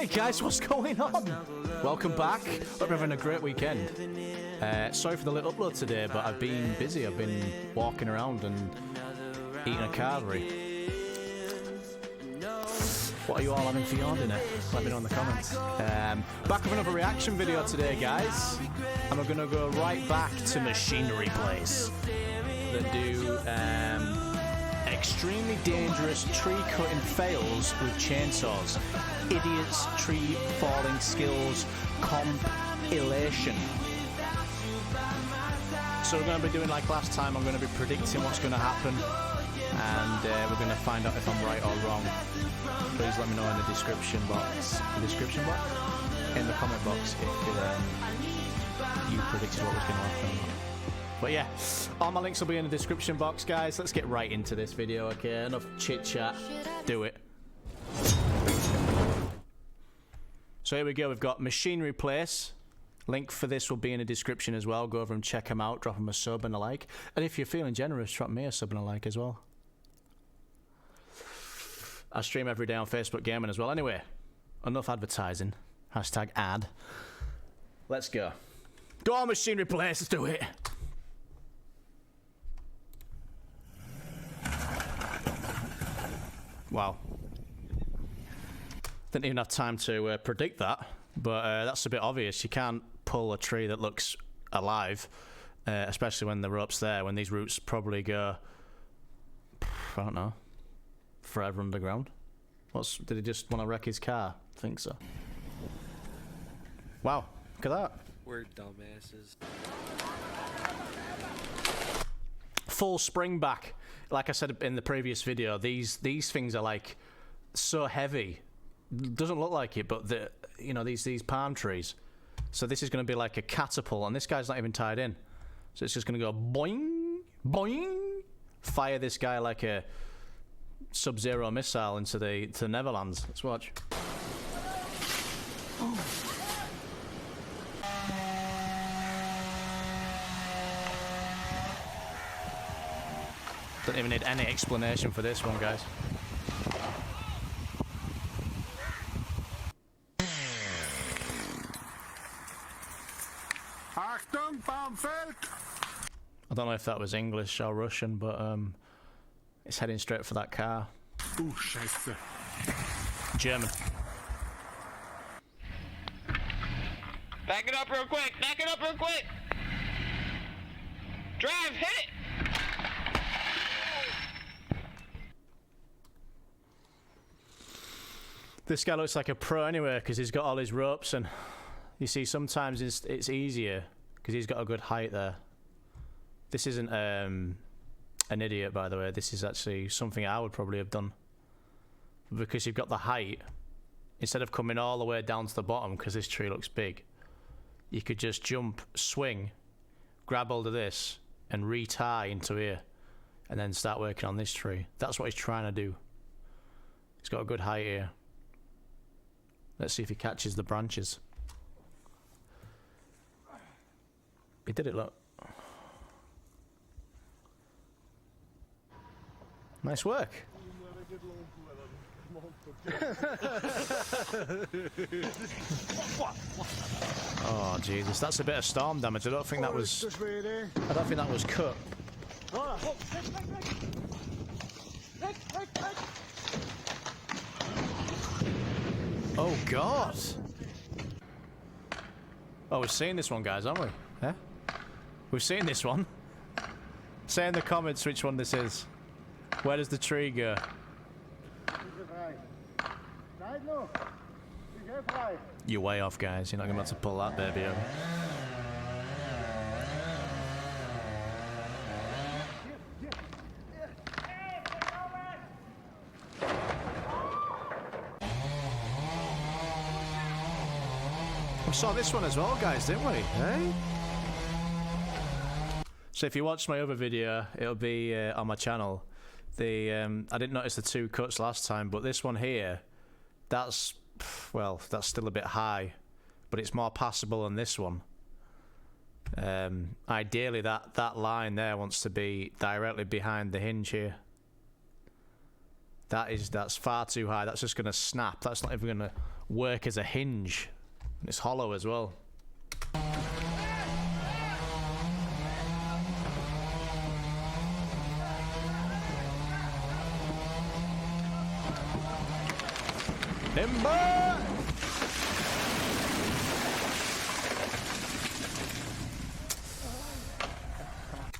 Hey guys, what's going on? Welcome back. Hope you're having a great weekend. Sorry for the little upload today, but I've been busy. I've been walking around and eating a carvery. What are you all having for your dinner? Let me know in the comments. Back with another reaction video today, guys. And we're going to go right back to Machinery Place. That do extremely dangerous tree cutting fails with chainsaws. Idiots tree falling skills compilation. So we're going to be doing like last time. I'm going to be predicting what's going to happen, and we're going to find out if I'm right or wrong. Please let me know in the description box. In the comment box if you predicted what was going to happen. But yeah, all my links will be in the description box, guys. Let's get right into this video, okay? Enough chit chat. Do it. So here we go. We've got Machinery Place. Link for this will be in the description as well. Go over and check them out. Drop them a sub and a like. And if you're feeling generous, drop me a sub and a like as well. I stream every day on Facebook Gaming as well. Anyway, enough advertising. Hashtag ad. Let's go. Go on, Machinery Place. Let's do it. Wow. Didn't even have time to predict that, but that's a bit obvious. You can't pull a tree that looks alive, especially when the rope's there, when these roots probably go, I don't know, forever underground. Did he just want to wreck his car? I think so. Wow, look at that. We're dumbasses. Full spring back. Like I said in the previous video, these things are like so heavy. Doesn't look like it, but these palm trees. So this is going to be like a catapult, and this guy's not even tied in. So it's just going to go boing, boing, fire this guy like a Sub-Zero missile into the Netherlands. Let's watch. Oh. Don't even need any explanation for this one, guys. Achtung, Baumfeld! I don't know if that was English or Russian, but it's heading straight for that car. Ooh, Scheiße. German. Back it up real quick! Back it up real quick! Drive, hit it! This guy looks like a pro anyway, because he's got all his ropes, and you see sometimes it's easier because he's got a good height there. This isn't an idiot, by the way. This is actually something I would probably have done, because you've got the height. Instead of coming all the way down to the bottom, because this tree looks big, you could just jump, swing, grab hold of this, and retie into here, and then start working on this tree. That's what he's trying to do. He's got a good height here. Let's see if he catches the branches. He did it, look. Nice work. Oh Jesus, that's a bit of storm damage. I don't think that was cut. Oh God! Oh, we've seen this one, guys, haven't we? Yeah? We've seen this one. Say in the comments which one this is. Where does the tree go? You're way off, guys. You're not going to be able to pull that baby over. We saw this one as well, guys, didn't we? Hey? So if you watched my other video, it'll be on my channel. I didn't notice the two cuts last time, but this one here, that's still a bit high, but it's more passable than this one. Ideally, that line there wants to be directly behind the hinge here. That's far too high. That's just gonna snap. That's not even gonna work as a hinge. It's hollow as well. Timber!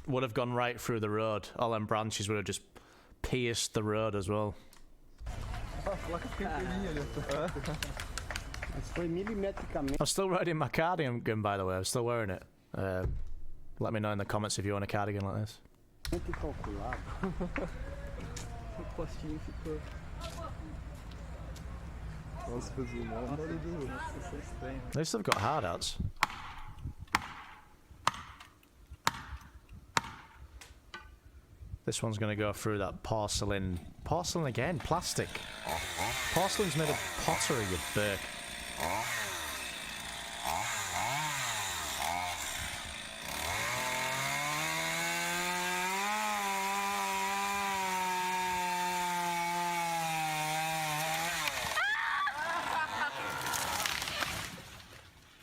Would have gone right through the road. All them branches would have just pierced the road as well. I'm still riding my cardigan, by the way. I'm still wearing it. Let me know in the comments if you want a cardigan like this. At least they've got hard outs. This one's gonna go through that porcelain. Porcelain again? Plastic. Porcelain's made of pottery, you Burke.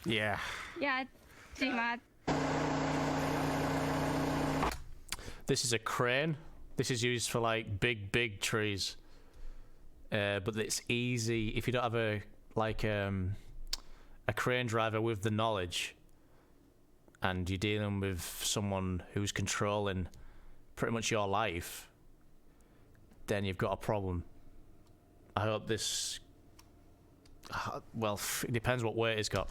Yeah. Yeah, G-Mod. This is a crane. This is used for like big trees. But it's easy if you don't have a crane driver with the knowledge, and you're dealing with someone who's controlling pretty much your life. Then you've got a problem. I hope this. Well, it depends what weight it's got.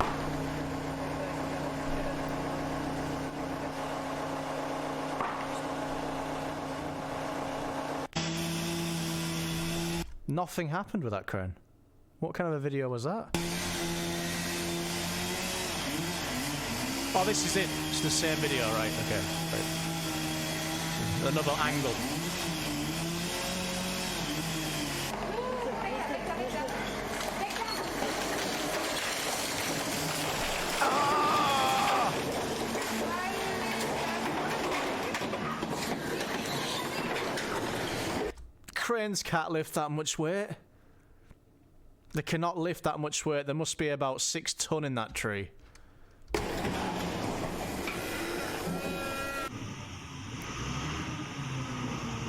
Nothing happened with that crane. What kind of a video was that? Oh, this is it. It's the same video, right? Okay. Right. Another angle. Cranes can't lift that much weight. They cannot lift that much weight. There must be about 6 ton in that tree.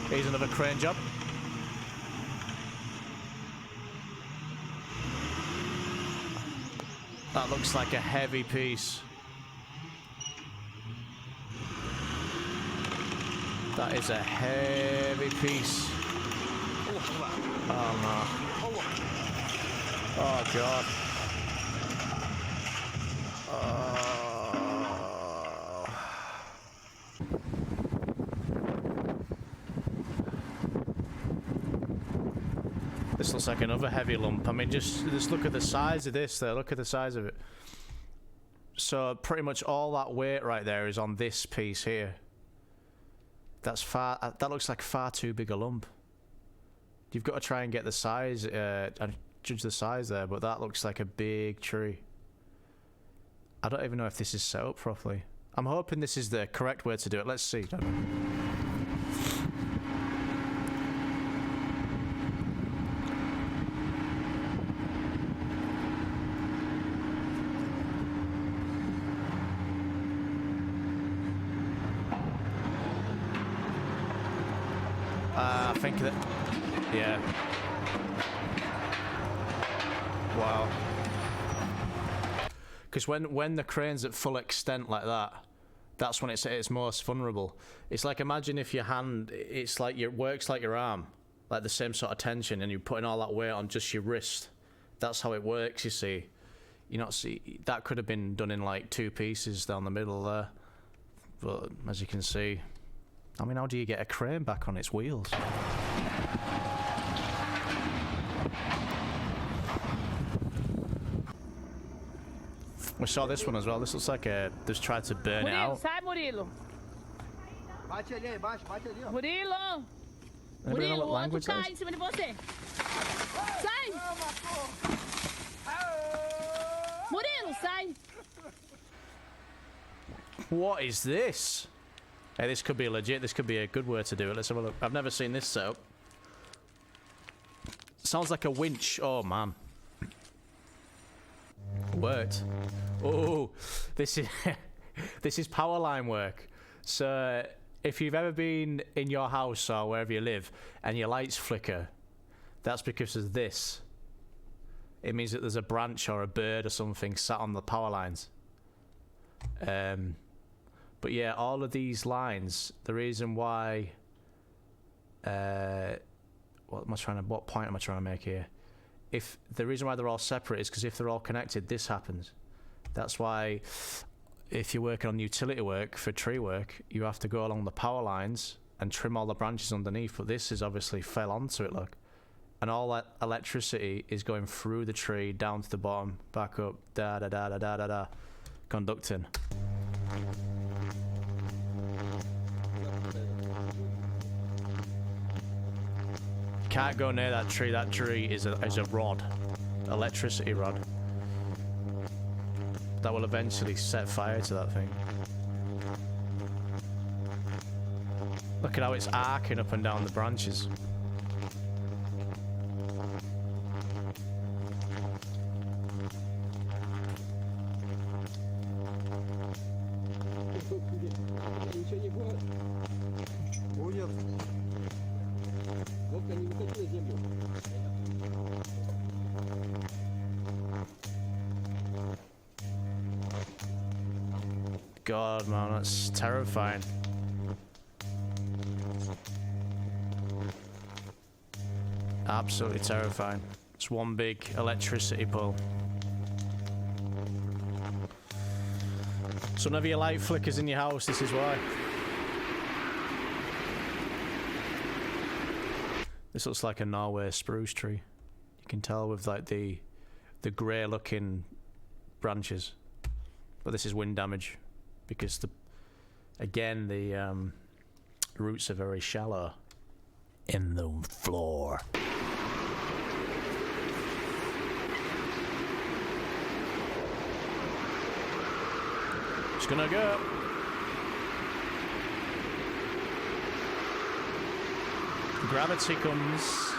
Here's another crane job. That looks like a heavy piece. That is a heavy piece. Oh no. Oh god. This looks like another heavy lump. I mean, just look at the size of this there. Look at the size of it. So pretty much all that weight right there is on this piece here. That looks like far too big a lump. You've got to try and get the size, and judge the size there, but that looks like a big tree. I don't even know if this is set up properly. I'm hoping this is the correct way to do it. Let's see. I think that... Yeah. Wow. Because when the crane's at full extent like that, that's when it's at its most vulnerable. It's like, imagine if your hand, it's like works like your arm, like the same sort of tension, and you're putting all that weight on just your wrist. That's how it works, you see. That could have been done in like 2 pieces down the middle there. But as you can see, I mean, how do you get a crane back on its wheels? We saw this one as well. This looks like they've tried to burn it out. Sai, Murilo. Bate ali, aí embaixo, bate ali, ó. Murilo. Anybody know Murilo, what o outro language that cai is? em cima de você. Sai! Murilo, sai! What is this? Hey, this could be legit. This could be a good way to do it. Let's have a look. I've never seen this setup. Sounds like a winch. Oh man. Worked. Oh, this is this is power line work. So if you've ever been in your house or wherever you live and your lights flicker, that's because of this. It means that there's a branch or a bird or something sat on the power lines. But yeah, all of these lines, the reason why what point am I trying to make here? If the reason why they're all separate is because if they're all connected, this happens. That's why if you're working on utility work for tree work, you have to go along the power lines and trim all the branches underneath. But this is obviously fell onto it, look. And all that electricity is going through the tree, down to the bottom, back up, da da da da da da da, conducting. Can't go near that tree. That tree is a rod, electricity rod. That will eventually set fire to that thing. Look at how it's arcing up and down the branches. God, man, that's terrifying. Absolutely terrifying. It's one big electricity pole. So whenever your light flickers in your house, this is why. This looks like a Norway spruce tree. You can tell with like the grey looking branches. But this is wind damage because the roots are very shallow in the floor. Just gonna go. Gravity comes.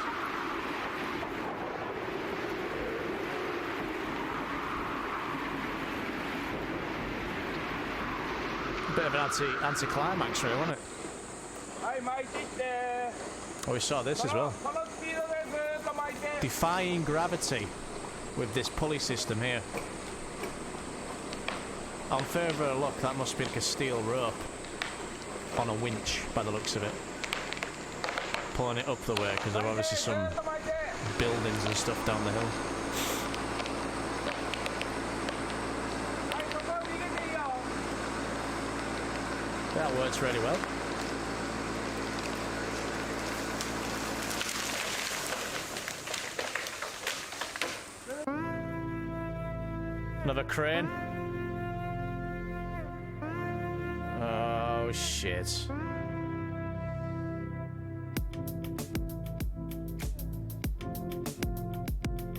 Bit of an anti-climax, really, wasn't it? Oh, we saw this as well. Defying gravity with this pulley system here. On further look, that must be like a steel rope on a winch by the looks of it. Pulling it up the way because there are obviously some buildings and stuff down the hill. That works really well. Another crane. Oh shit.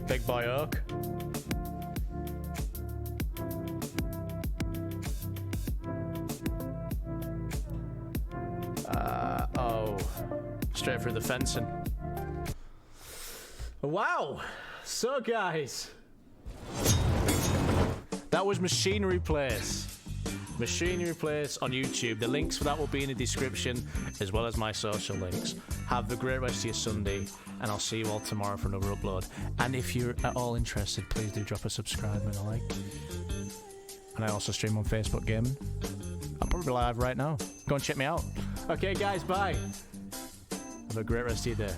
Big boy oak. Straight through the fencing. Wow! So guys, that was Machinery Place. Machinery Place on YouTube. The links for that will be in the description, as well as my social links. Have a great rest of your Sunday, and I'll see you all tomorrow for another upload. And if you're at all interested, please do drop a subscribe and a like. And I also stream on Facebook Gaming. I'm probably live right now. Go and check me out. Okay guys, bye. Have a great rest of your day.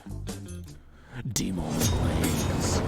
Demon Blades.